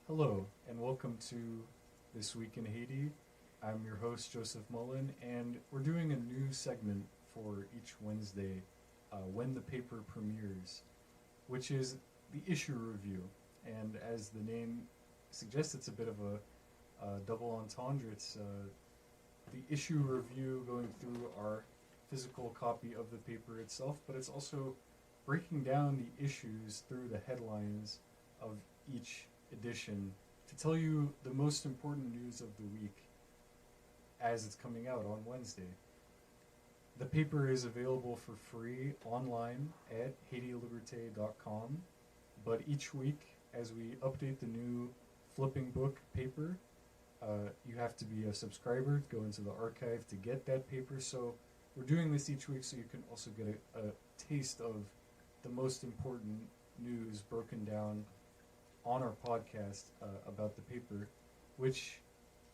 Hello, and welcome to This Week in Haiti. I'm your host, Joseph Mullen, and we're doing a new segment for each Wednesday when the paper premieres, which is the issue review. And as the name suggests, it's a bit of a double entendre. It's the issue review going through our physical copy of the paper itself, but it's also breaking down the issues through the headlines of each edition to tell you the most important news of the week as it's coming out on Wednesday. The paper is available for free online at HaitiLiberté.com, but each week, as we update the new flipping book paper, you have to be a subscriber, go into the archive to get that paper. So we're doing this each week so you can also get a taste of the most important news broken down on our podcast about the paper, which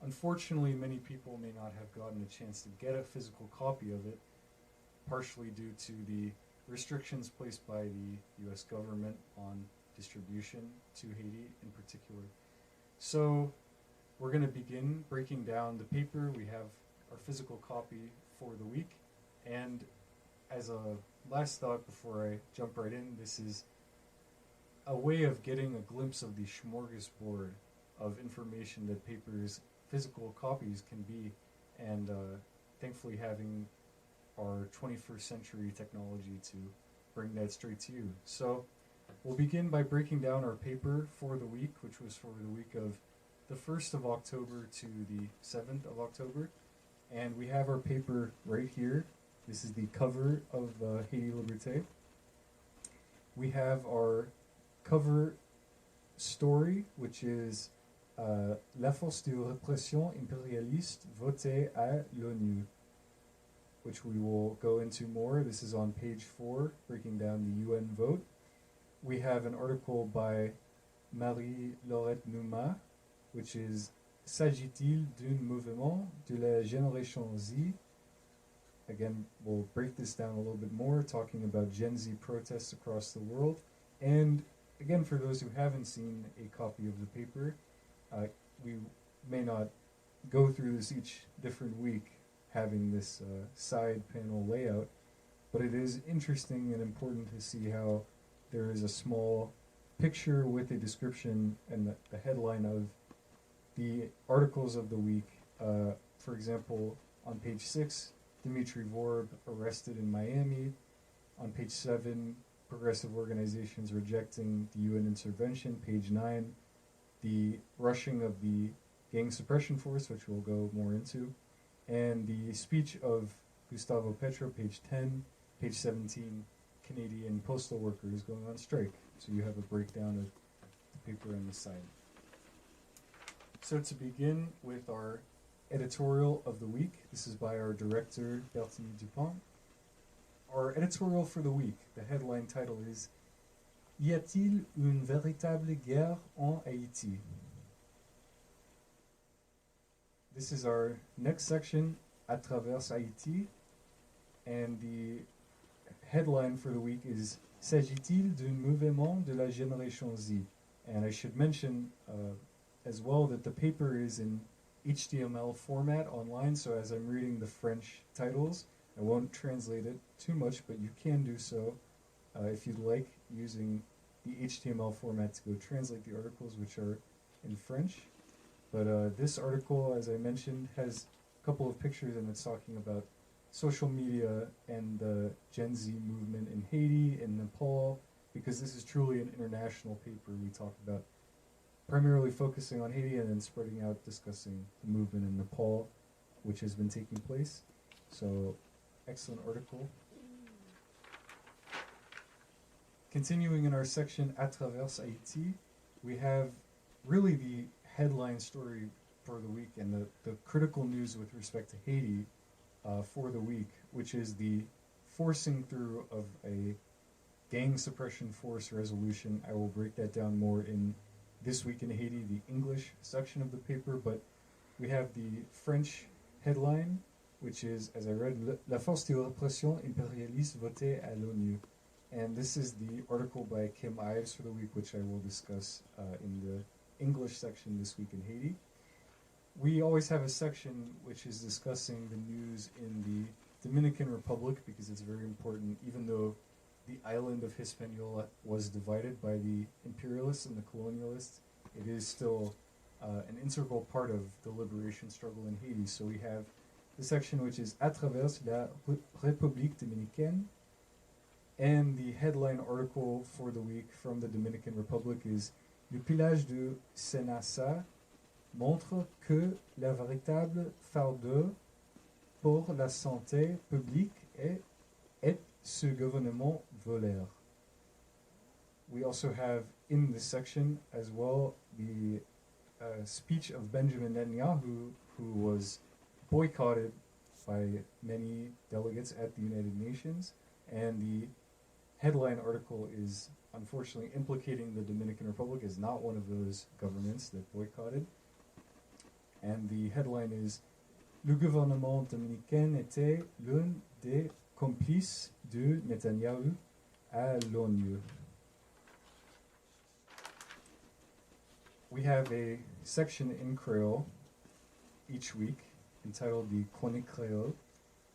unfortunately many people may not have gotten a chance to get a physical copy of it, partially due to the restrictions placed by the US government on distribution to Haiti in particular. So we're going to begin breaking down the paper. We have our physical copy for the week, and as a last thought before I jump right in, this is a way of getting a glimpse of the smorgasbord of information that papers, physical copies can be, and thankfully having our 21st century technology to bring that straight to you. So we'll begin by breaking down our paper for the week, which was for the week of the 1st of October to the 7th of October. And we have our paper right here. This is the cover of Haiti Liberté. We have our cover story, which is La force de répression impérialiste votée à l'ONU, which we will go into more. This is on page 4, breaking down the UN vote. We have an article by Marie-Laurette Nouma, which is S'agit-il d'un mouvement de la génération Z? Again, we'll break this down a little bit more, talking about Gen Z protests across the world. And again, for those who haven't seen a copy of the paper, we may not go through this each different week having this side panel layout, but it is interesting and important to see how there is a small picture with a description and the headline of the articles of the week. For example, on page 6, Dimitri Vorb arrested in Miami. On page 7, progressive organizations rejecting the UN intervention. Page 9, the rushing of the gang suppression force, which we'll go more into. And the speech of Gustavo Petro, page 10. Page 17, Canadian postal workers going on strike. So you have a breakdown of the paper on the side. So to begin with our editorial of the week, this is by our director, Bertie Dupont. Our editorial for the week, the headline title is Y a-t-il une véritable guerre en Haïti? This is our next section, À travers Haïti, and the headline for the week is S'agit-il d'un mouvement de la génération Z? And I should mention as well that the paper is in HTML format online, so as I'm reading the French titles, I won't translate it too much, but you can do so if you'd like, using the HTML format to go translate the articles, which are in French. But this article, as I mentioned, has a couple of pictures, and it's talking about social media and the Gen Z movement in Haiti and Nepal, because this is truly an international paper. We talk about primarily focusing on Haiti and then spreading out, discussing the movement in Nepal, which has been taking place. So, excellent article. Continuing in our section, À travers Haïti, we have really the headline story for the week and the critical news with respect to Haiti for the week, which is the forcing through of a gang suppression force resolution. I will break that down more in This Week in Haiti, the English section of the paper, but we have the French headline, which is, as I read, La force de répression impérialiste votée à l'ONU. And this is the article by Kim Ives for the week, which I will discuss in the English section this week in Haiti. We always have a section which is discussing the news in the Dominican Republic because it's very important, even though the island of Hispaniola was divided by the imperialists and the colonialists, it is still an integral part of the liberation struggle in Haiti. So we have the section which is À travers la République Dominicaine, and the headline article for the week from the Dominican Republic is Le pillage de Senasa montre que la véritable fardeau pour la santé publique est ce gouvernement voleur. We also have in this section as well the speech of Benjamin Netanyahu, who was boycotted by many delegates at the United Nations, and the headline article is unfortunately implicating the Dominican Republic as not one of those governments that boycotted. And the headline is Le gouvernement dominicain était l'un des complices de Netanyahu à l'ONU. We have a section in Creole each week entitled the Chronique Creole,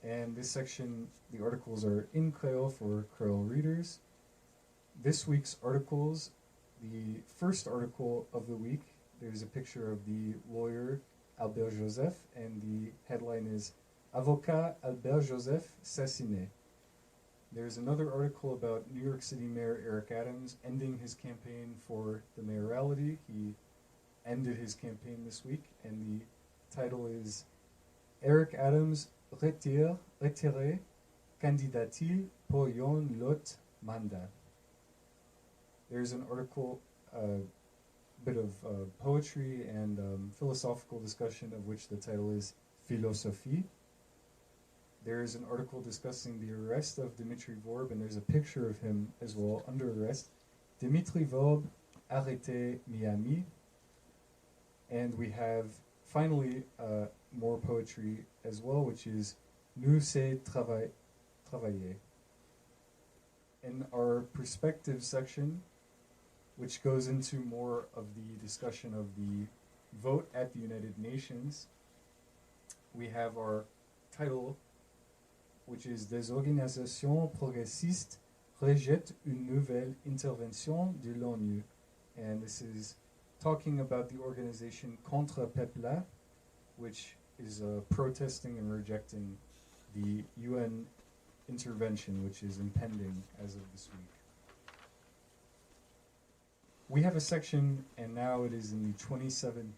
and this section, the articles are in Creole for Creole readers. This week's articles, the first article of the week, there's a picture of the lawyer Albert Joseph, and the headline is Avocat Albert Joseph assassiné. There's another article about New York City Mayor Eric Adams ending his campaign for the mayoralty. He ended his campaign this week, and the title is Eric Adams retire candidature pour un autre mandat. There's an article, bit of poetry and philosophical discussion of which the title is Philosophie. There is an article discussing the arrest of Dimitri Vorb, and there's a picture of him as well under arrest. Dimitri Vorb, arrêté Miami. And we have finally more poetry as well, which is Nous c'est travailler. In our perspective section, which goes into more of the discussion of the vote at the United Nations, we have our title, which is Des organisations progressistes rejettent une nouvelle intervention de l'ONU. And this is talking about the organization Contre Peuple, which is protesting and rejecting the UN intervention, which is impending as of this week. We have a section, and now it is in the 27th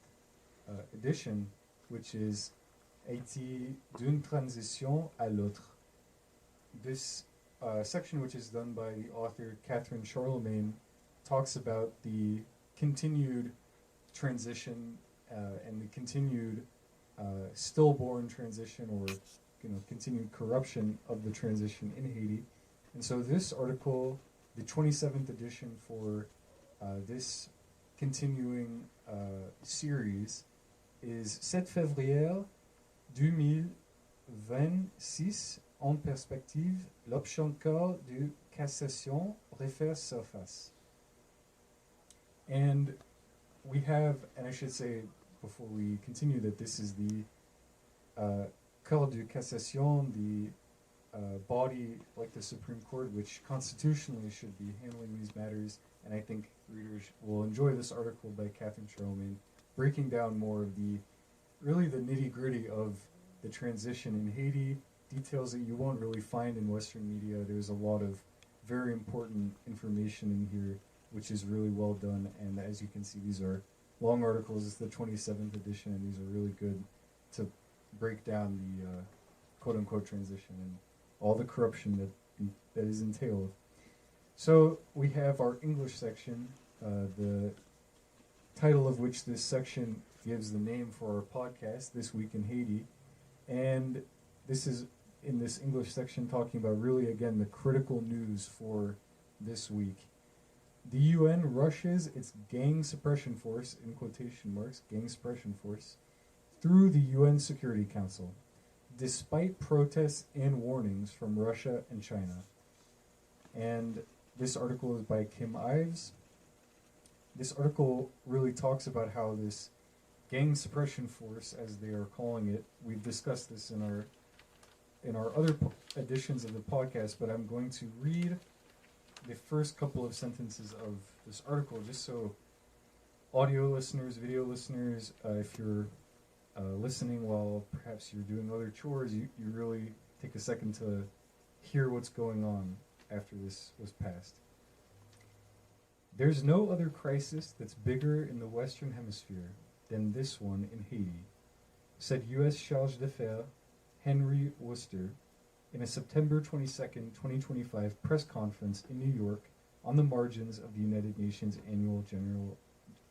edition, which is Haïti d'une transition à l'autre. This section, which is done by the author Catherine Charlemagne, talks about the continued transition and the continued stillborn transition, or continued corruption of the transition in Haiti. And so this article, the 27th edition for this continuing series, is 7 février 2026 en perspective, l'option corps de cassation refait surface. And we have, and I should say before we continue that this is the Corps de Cassation, the body like the Supreme Court, which constitutionally should be handling these matters. And I think readers will enjoy this article by Catherine Charlemagne, breaking down more of the nitty-gritty of the transition in Haiti, details that you won't really find in Western media. There's a lot of very important information in here, which is really well done. And as you can see, these are long articles. It's the 27th edition, and these are really good to break down the quote-unquote transition and all the corruption that is entailed. So we have our English section, the title of which this section gives the name for our podcast, This Week in Haiti. And this is, in this English section, talking about really, again, the critical news for this week. The UN rushes its gang suppression force, in quotation marks, gang suppression force, through the UN Security Council, despite protests and warnings from Russia and China. And this article is by Kim Ives. this article really talks about how this gang suppression force, as they are calling it, we've discussed this in our other editions of the podcast, but I'm going to read the first couple of sentences of this article just so audio listeners, video listeners, if you're listening while perhaps you're doing other chores, you really take a second to hear what's going on after this was passed. There's no other crisis that's bigger in the Western Hemisphere than this one in Haiti, said U.S. Charge d'Affaires Henry Worcester in a September 22nd, 2025 press conference in New York on the margins of the United Nations Annual General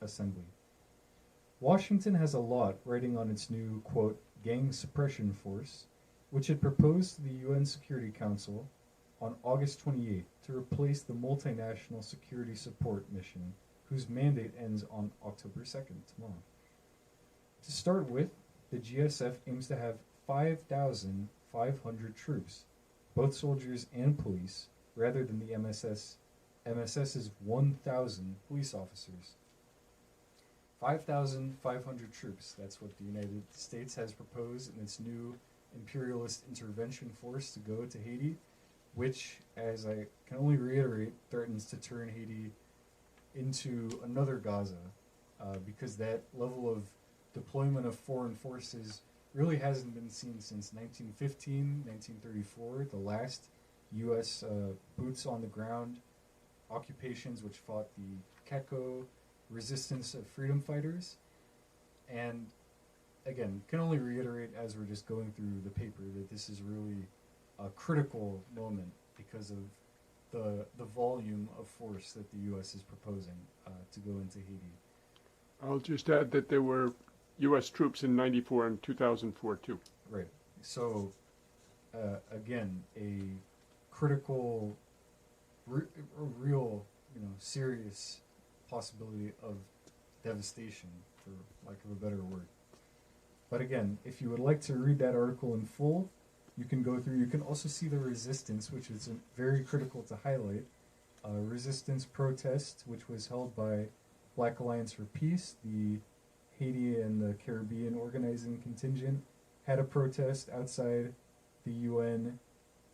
Assembly. Washington has a lot riding on its new, quote, gang suppression force, which it proposed to the UN Security Council on August 28th to replace the multinational security support mission, whose mandate ends on October 2nd, tomorrow. To start with, the GSF aims to have 5,500 troops, both soldiers and police, rather than the MSS's 1,000 police officers. 5,500 troops, that's what the United States has proposed in its new imperialist intervention force to go to Haiti, which, as I can only reiterate, threatens to turn Haiti into another Gaza, because that level of deployment of foreign forces really hasn't been seen since 1915, 1934, the last U.S. Boots on the ground occupations which fought the Keko resistance of freedom fighters. And again, can only reiterate as we're just going through the paper that this is really a critical moment because of the volume of force that the U.S. is proposing to go into Haiti. I'll just add that there were U.S. troops in 94 and 2004 too. Right. So, again, a critical, real, serious possibility of devastation, for lack of a better word. But again, if you would like to read that article in full, you can go through. You can also see the resistance, which is very critical to highlight. Resistance protest, which was held by Black Alliance for Peace, the Haiti and the Caribbean organizing contingent, had a protest outside the UN,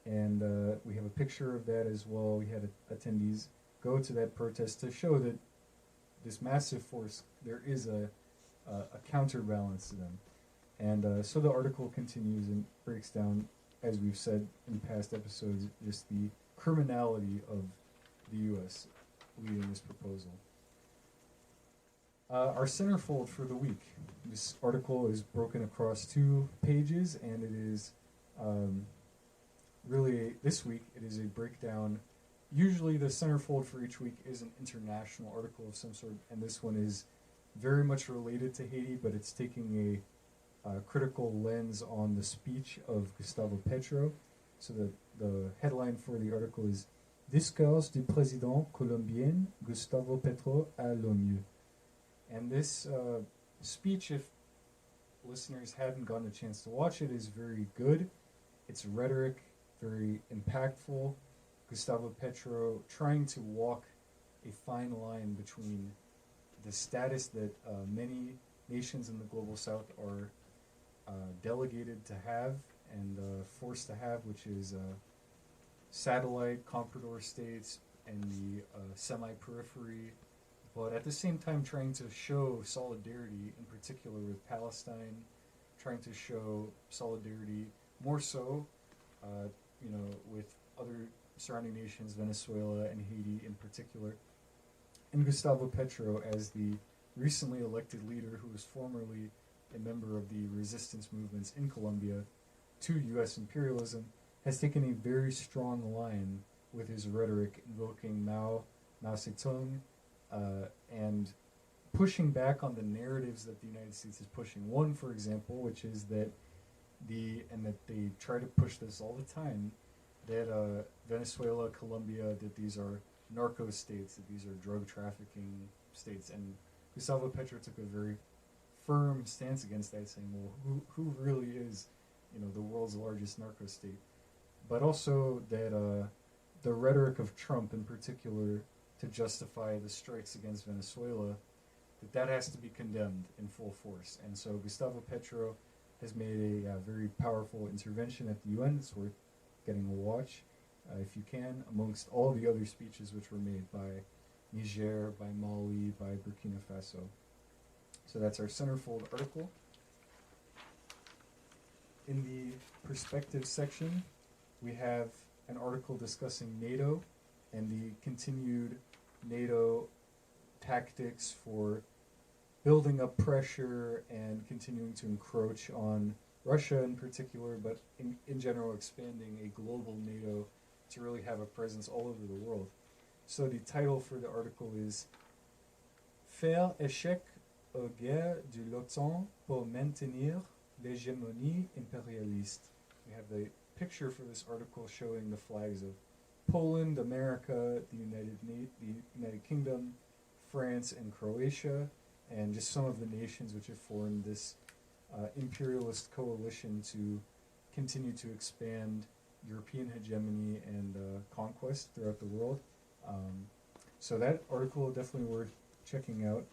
and we have a picture of that as well. We had attendees go to that protest to show that this massive force, there is a counterbalance to them. And so the article continues and breaks down, as we've said in past episodes, just the criminality of the U.S. leading this proposal. Our centerfold for the week. This article is broken across 2 pages, and it is really, this week, it is a breakdown. Usually the centerfold for each week is an international article of some sort, and this one is very much related to Haiti, but it's taking a critical lens on the speech of Gustavo Petro. So the headline for the article is Discours du président colombien Gustavo Petro à l'ONU. And this speech, if listeners hadn't gotten a chance to watch it, is very good. It's rhetoric, very impactful. Gustavo Petro trying to walk a fine line between the status that many nations in the global south are delegated to have and forced to have, which is satellite comprador states and the semi-periphery, but at the same time trying to show solidarity, in particular with Palestine, trying to show solidarity more so, with other surrounding nations, Venezuela and Haiti in particular. And Gustavo Petro, as the recently elected leader who was formerly a member of the resistance movements in Colombia to U.S. imperialism, has taken a very strong line with his rhetoric invoking Mao Zedong, and pushing back on the narratives that the United States is pushing. One, for example, which is that that they try to push this all the time, that Venezuela, Colombia, that these are narco states, that these are drug trafficking states. And Gustavo Petro took a very firm stance against that, saying, well, who really is, the world's largest narco state? But also that the rhetoric of Trump in particular, to justify the strikes against Venezuela, that has to be condemned in full force. And so Gustavo Petro has made a very powerful intervention at the UN. It's worth getting a watch, if you can, amongst all the other speeches which were made by Niger, by Mali, by Burkina Faso. So that's our centerfold article. In the perspective section, we have an article discussing NATO and the continued NATO tactics for building up pressure and continuing to encroach on Russia in particular, but in general expanding a global NATO to really have a presence all over the world. So the title for the article is Faire échec aux guerres de l'OTAN pour maintenir l'hégémonie impérialiste. We have the picture for this article showing the flags of Poland, America, the United Kingdom, France, and Croatia, and just some of the nations which have formed this imperialist coalition to continue to expand European hegemony and conquest throughout the world. So that article definitely worth checking out.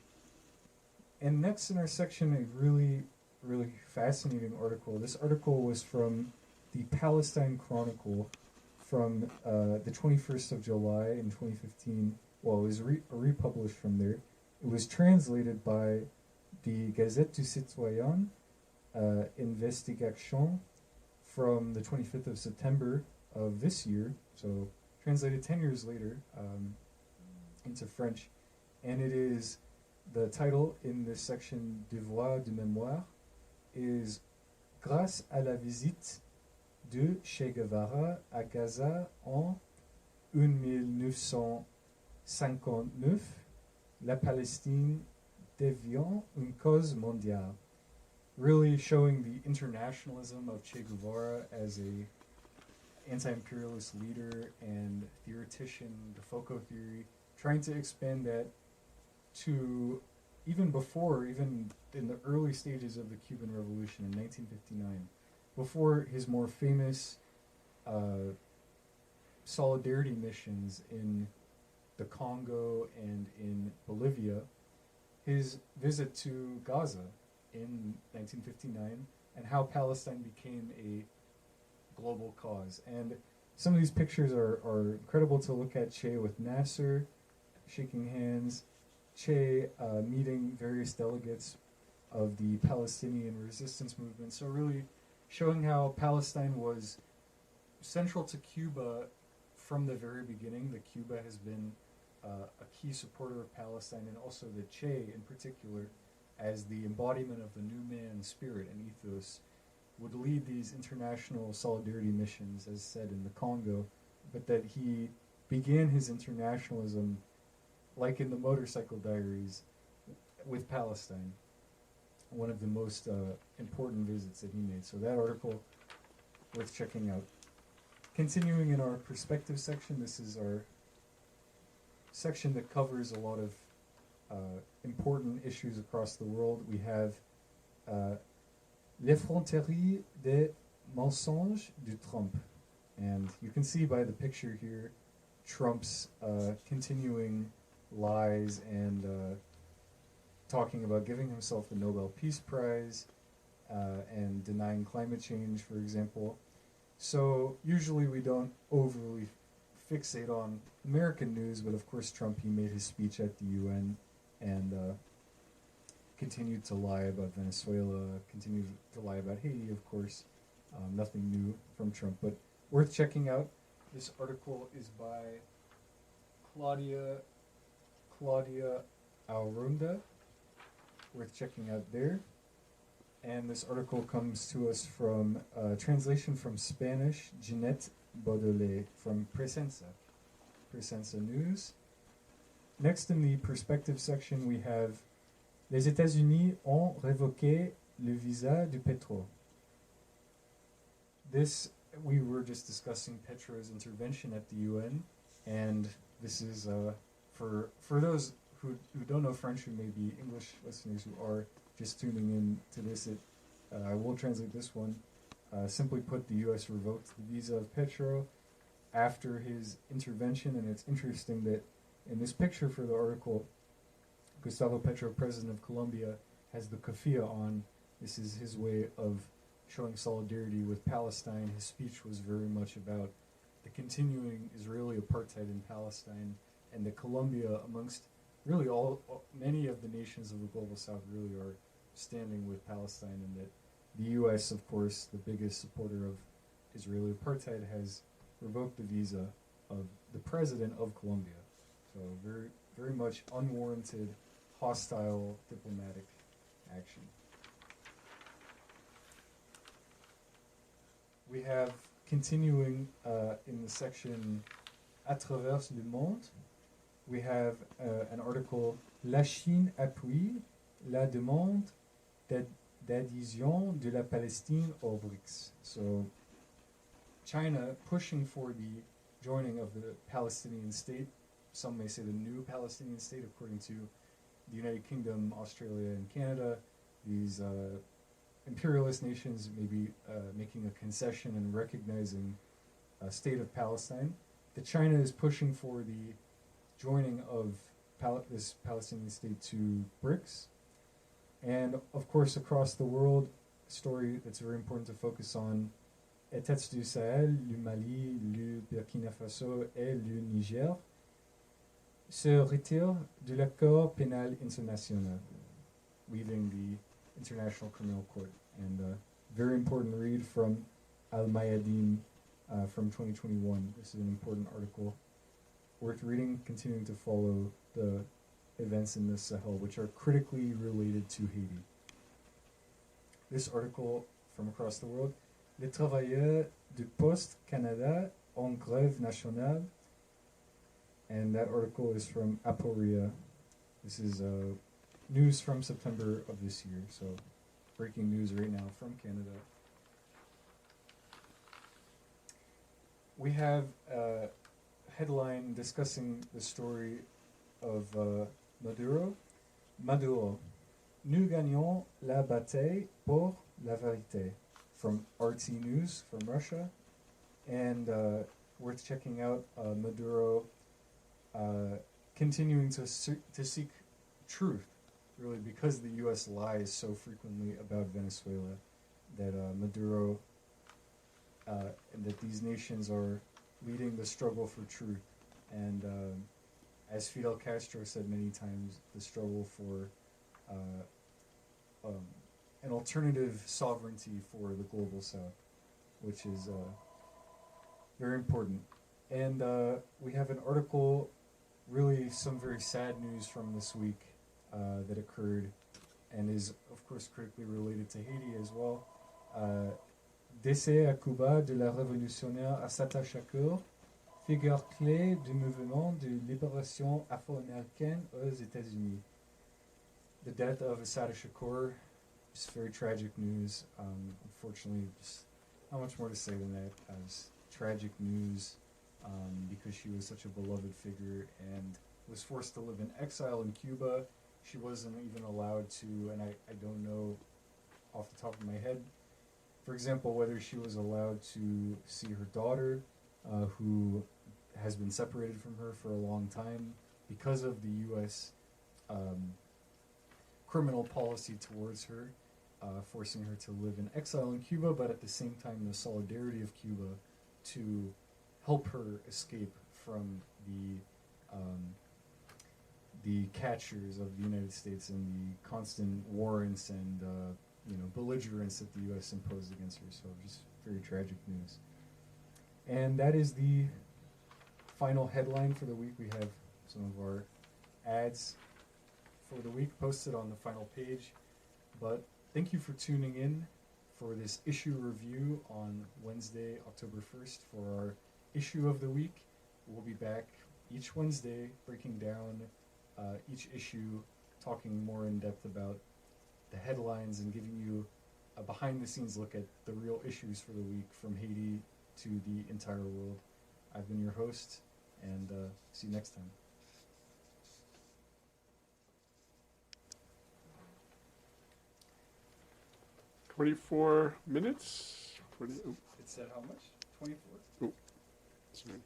And next in our section, a really, really fascinating article. This article was from the Palestine Chronicle from the 21st of July in 2015. Well, it was republished from there. It was translated by the Gazette du Citoyen, Investigation, from the 25th of September of this year, so translated 10 years later into French. And it is, the title in this section, Devoir de mémoire, is Grâce à la visite de Che Guevara à Gaza en 1959, la Palestine devient une cause mondiale. Really showing the internationalism of Che Guevara as a anti-imperialist leader and theoretician, the Foucault theory, trying to expand that to even in the early stages of the Cuban Revolution in 1959, before his more famous solidarity missions in the Congo and in Bolivia, his visit to Gaza in 1959, and how Palestine became a global cause. And some of these pictures are incredible to look at. Che with Nasser, shaking hands, Che meeting various delegates of the Palestinian resistance movement. So really showing how Palestine was central to Cuba from the very beginning, that Cuba has been a key supporter of Palestine, and also that Che in particular, as the embodiment of the new man spirit and ethos, would lead these international solidarity missions, as said in the Congo, but that he began his internationalism, like in the Motorcycle Diaries, with Palestine, one of the most important visits that he made. So that article, worth checking out. Continuing in our perspective section, this is our section that covers a lot of important issues across the world. We have L'effronterie des mensonges de Trump. And you can see by the picture here Trump's continuing lies and talking about giving himself the Nobel Peace Prize and denying climate change, for example. So usually we don't overly fixate on American news, but of course Trump, he made his speech at the UN and continued to lie about Venezuela, continued to lie about Haiti, of course. Nothing new from Trump, but worth checking out. This article is by Claudia Arunda. Worth checking out there. And this article comes to us from translation from Spanish, Ginette Baudelaire from Presenza News. Next in the perspective section, we have Les États-Unis ont révoqué le visa de Petro. This, we were just discussing Petro's intervention at the UN, and this is for those who don't know French, who may be English listeners who are just tuning in to this. I will translate this one. Simply put, the U.S. revoked the visa of Petro after his intervention, and it's interesting that In this picture for the article, Gustavo Petro, president of Colombia, has the keffiyeh on. This is his way of showing solidarity with Palestine. His speech was very much about the continuing Israeli apartheid in Palestine, and that Colombia, amongst really many of the nations of the global south, really are standing with Palestine, and that the U.S., of course, the biggest supporter of Israeli apartheid, has revoked the visa of the president of Colombia. So very, very much unwarranted, hostile diplomatic action. We have, continuing in the section À travers le monde, we have an article, La Chine appuie la demande d'adhésion de la Palestine aux BRICS. So China pushing for the joining of the Palestinian state, some may say the new Palestinian state, according to the United Kingdom, Australia, and Canada. These imperialist nations may be making a concession and recognizing a state of Palestine. That China is pushing for the joining of this Palestinian state to BRICS. And of course, across the world, a story that's very important to focus on, États du Sahel, le Mali, le Burkina Faso et le Niger se retirent de l'accord pénal international, leaving the International Criminal Court. And a very important read from Al-Mayadeen from 2021. This is an important article worth reading, continuing to follow the events in the Sahel, which are critically related to Haiti. This article from across the world, Les travailleurs du Poste Canada en grève nationale, and that article is from Aporia. This is news from September of this year, so breaking news right now from Canada. We have a headline discussing the story of Maduro. Maduro, nous gagnons la bataille pour la vérité, from RT News from Russia. And worth checking out, Maduro continuing to seek truth, really, because the U.S. lies so frequently about Venezuela, that Maduro and that these nations are leading the struggle for truth. And as Fidel Castro said many times, the struggle for an alternative sovereignty for the global south, which is very important. And we have an article, really some very sad news from this week that occurred, and is of course critically related to Haiti as well. Décès à Cuba de la révolutionnaire Assata Shakur, figure clé du mouvement de libération afro-américaine aux États-Unis. The death of Assata Shakur, just very tragic news. Unfortunately, just not much more to say than that. As tragic news, because she was such a beloved figure and was forced to live in exile in Cuba. She wasn't even allowed to, and I don't know off the top of my head, for example, whether she was allowed to see her daughter, who has been separated from her for a long time because of the U.S. Criminal policy towards her, forcing her to live in exile in Cuba, but at the same time the solidarity of Cuba to help her escape from the catchers of the United States and the constant warrants and belligerence that the U.S. imposed against her. So just very tragic news. And that is the final headline for the week. We have some of our ads for the week posted on the final page. But thank you for tuning in for this issue review on Wednesday, October 1st, for our issue of the week. We'll be back each Wednesday breaking down each issue, talking more in depth about the headlines and giving you a behind-the-scenes look at the real issues for the week, from Haiti to the entire world. I've been your host, and see you next time. $24 minutes. It said how much? 24? Sorry.